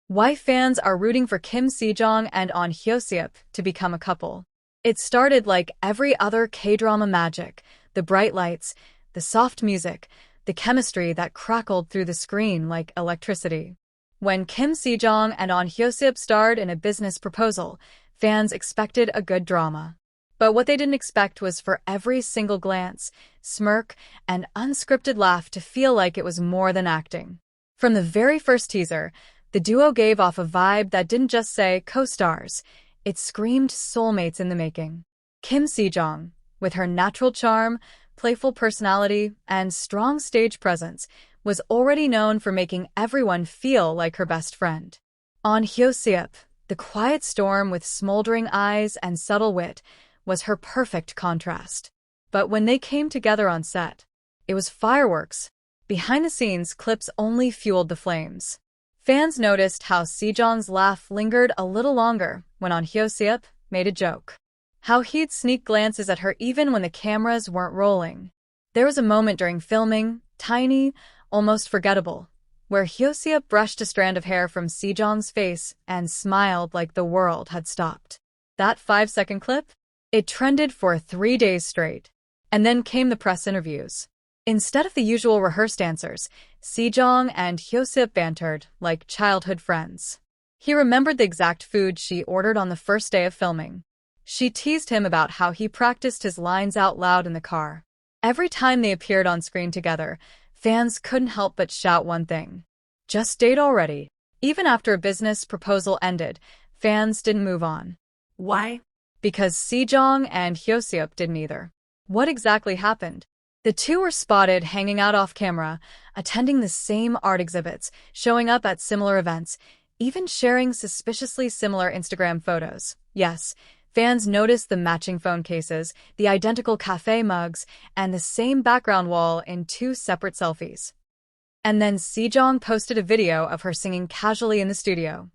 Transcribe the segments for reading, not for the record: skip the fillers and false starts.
Why fans are rooting for Kim Se-Jeong and On Hyo-Seop to become a couple. It started like every other K-drama magic, the bright lights, the soft music, the chemistry that crackled through the screen like electricity. When Kim Se-Jeong and On Hyo-Seop starred in a business proposal, fans expected a good drama. But what they didn't expect was for every single glance, smirk, and unscripted laugh to feel like it was more than acting. From the very first teaser, the duo gave off a vibe that didn't just say co-stars, it screamed soulmates in the making. Kim Se-Jeong, with her natural charm, playful personality, and strong stage presence, was already known for making everyone feel like her best friend. On Hyo-Seop, the quiet storm with smoldering eyes and subtle wit, was her perfect contrast. But when they came together on set, it was fireworks. Behind-the-scenes clips only fueled the flames. Fans noticed how Se-Jeong's laugh lingered a little longer when On Hyo-Seop made a joke. How he'd sneak glances at her even when the cameras weren't rolling. There was a moment during filming, tiny, almost forgettable, where Hyo-Seop brushed a strand of hair from Se-Jeong's face and smiled like the world had stopped. That 5-second clip? It trended for 3 days straight. And then came the press interviews. Instead of the usual rehearsed answers, Se-Jeong and Hyo-Seop bantered like childhood friends. He remembered the exact food she ordered on the first day of filming. She teased him about how he practiced his lines out loud in the car. Every time they appeared on screen together, fans couldn't help but shout one thing. Just date already. Even after a business proposal ended, fans didn't move on. Why? Because Se-Jeong and Hyo-Seop didn't either. What exactly happened? The two were spotted hanging out off camera, attending the same art exhibits, showing up at similar events, even sharing suspiciously similar Instagram photos. Yes, fans noticed the matching phone cases, the identical cafe mugs, and the same background wall in 2 separate selfies. And then Se-Jeong posted a video of her singing casually in the studio.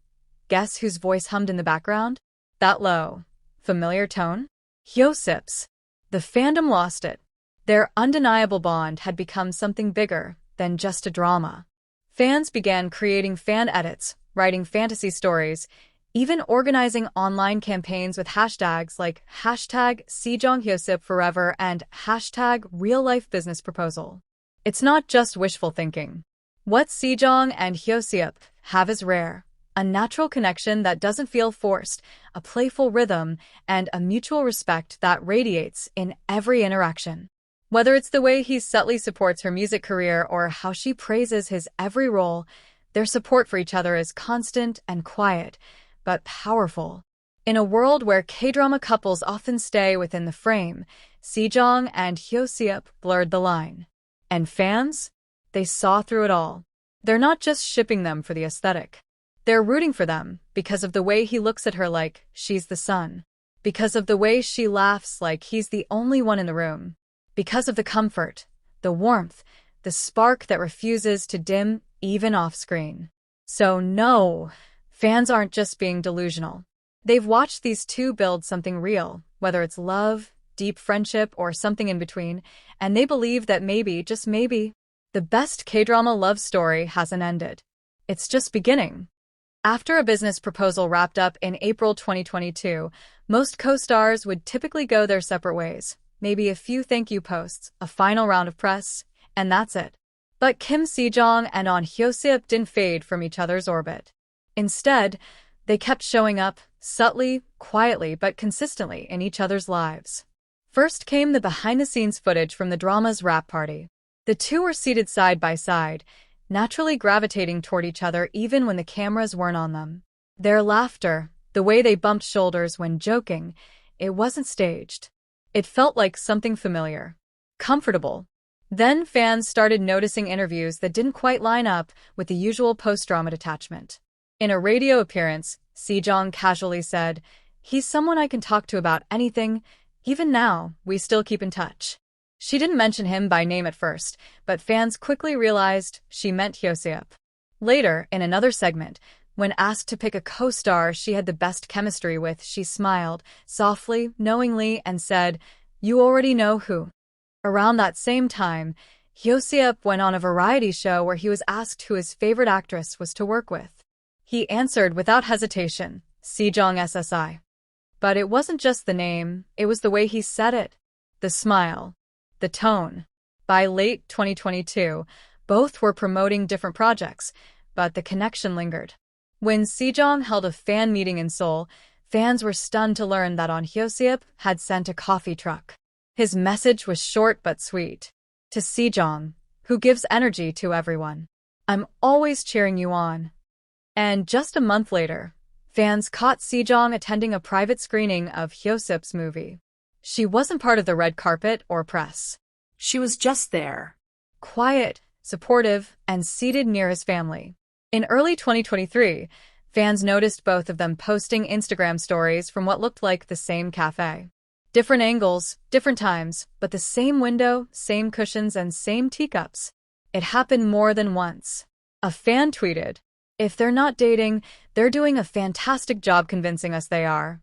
Guess whose voice hummed in the background? That low, familiar tone? Hyo-Seop's. The fandom lost it. Their undeniable bond had become something bigger than just a drama. Fans began creating fan edits, writing fantasy stories, even organizing online campaigns with hashtags like hashtag Se-Jeong Hyo-Seop Forever and hashtag Real Life Business Proposal. It's not just wishful thinking. What Se-Jeong and Hyo-Seop have is rare. A natural connection that doesn't feel forced, a playful rhythm, and a mutual respect that radiates in every interaction. Whether it's the way he subtly supports her music career or how she praises his every role, their support for each other is constant and quiet, but powerful. In a world where K-drama couples often stay within the frame, Se-Jeong and Hyo-Seop blurred the line. And fans? They saw through it all. They're not just shipping them for the aesthetic. They're rooting for them because of the way he looks at her like she's the sun. Because of the way she laughs like he's the only one in the room. Because of the comfort, the warmth, the spark that refuses to dim even off-screen. So no, fans aren't just being delusional. They've watched these two build something real, whether it's love, deep friendship, or something in between, and they believe that maybe, just maybe, the best K-drama love story hasn't ended. It's just beginning. After a business proposal wrapped up in April 2022, most co-stars would typically go their separate ways. Maybe a few thank you posts, a final round of press, and that's it. But Kim Se-Jeong and On Hyo-Seop didn't fade from each other's orbit. Instead, they kept showing up, subtly, quietly, but consistently in each other's lives. First came the behind-the-scenes footage from the drama's wrap party. The two were seated side by side, naturally gravitating toward each other even when the cameras weren't on them. Their laughter, the way they bumped shoulders when joking, it wasn't staged. It felt like something familiar, comfortable. Then fans started noticing interviews that didn't quite line up with the usual post-drama detachment. In a radio appearance, Se-Jeong casually said, "He's someone I can talk to about anything. Even now, we still keep in touch." She didn't mention him by name at first, but fans quickly realized she meant Hyo-Seop. Later, in another segment, when asked to pick a co-star she had the best chemistry with, she smiled, softly, knowingly, and said, "You already know who." Around that same time, Hyo-Seop went on a variety show where he was asked who his favorite actress was to work with. He answered without hesitation, Se-Jeong SSI. But it wasn't just the name, it was the way he said it. The smile. The tone. By late 2022, both were promoting different projects, but the connection lingered. When Se-Jeong held a fan meeting in Seoul, fans were stunned to learn that Hyo-Seop had sent a coffee truck. His message was short but sweet. To Se-Jeong, who gives energy to everyone. I'm always cheering you on. And just a month later, fans caught Se-Jeong attending a private screening of Hyo-Seop's movie. She wasn't part of the red carpet or press. She was just there. Quiet, supportive, and seated near his family. In early 2023, fans noticed both of them posting Instagram stories from what looked like the same cafe. Different angles, different times, but the same window, same cushions, and same teacups. It happened more than once. A fan tweeted, "If they're not dating, they're doing a fantastic job convincing us they are."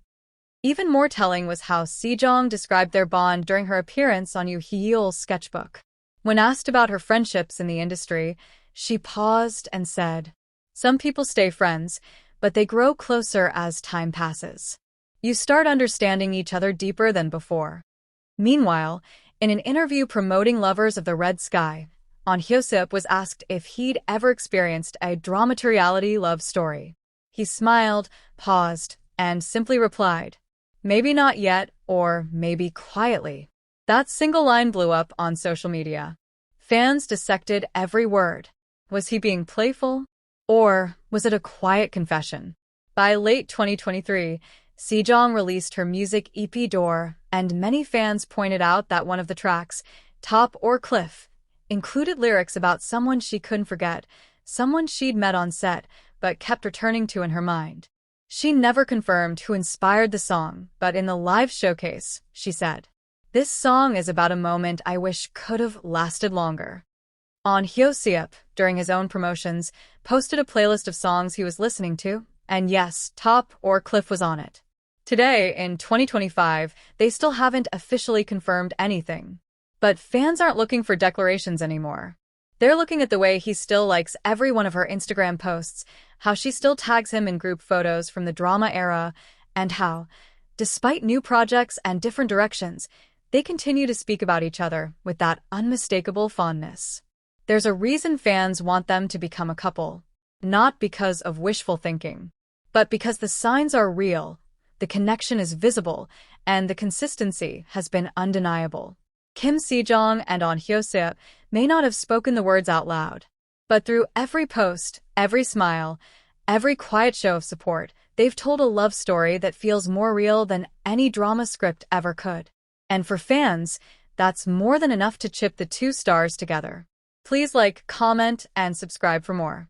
Even more telling was how Se-Jeong described their bond during her appearance on Hyo-Seop's sketchbook. When asked about her friendships in the industry, she paused and said, "Some people stay friends, but they grow closer as time passes. You start understanding each other deeper than before." Meanwhile, in an interview promoting Lovers of the Red Sky, Hyo-Seop was asked if he'd ever experienced a dramatic love story. He smiled, paused, and simply replied, "Maybe not yet, or maybe quietly." That single line blew up on social media. Fans dissected every word. Was he being playful? Or was it a quiet confession? By late 2023, Se-Jeong released her music EP Door, and many fans pointed out that one of the tracks, Top or Cliff, included lyrics about someone she couldn't forget, someone she'd met on set but kept returning to in her mind. She never confirmed who inspired the song, but in the live showcase, she said, "This song is about a moment I wish could have lasted longer." Hyo-Seop, during his own promotions, posted a playlist of songs he was listening to, and yes, Top or Cliff was on it. Today, in 2025, they still haven't officially confirmed anything. But fans aren't looking for declarations anymore. They're looking at the way he still likes every one of her Instagram posts, how she still tags him in group photos from the drama era, and how, despite new projects and different directions, they continue to speak about each other with that unmistakable fondness. There's a reason fans want them to become a couple, not because of wishful thinking, but because the signs are real, the connection is visible, and the consistency has been undeniable. Se-Jeong and Hyo-Seop may not have spoken the words out loud, but through every post, every smile, every quiet show of support, they've told a love story that feels more real than any drama script ever could. And for fans, that's more than enough to chip the two stars together. Please like, comment, and subscribe for more.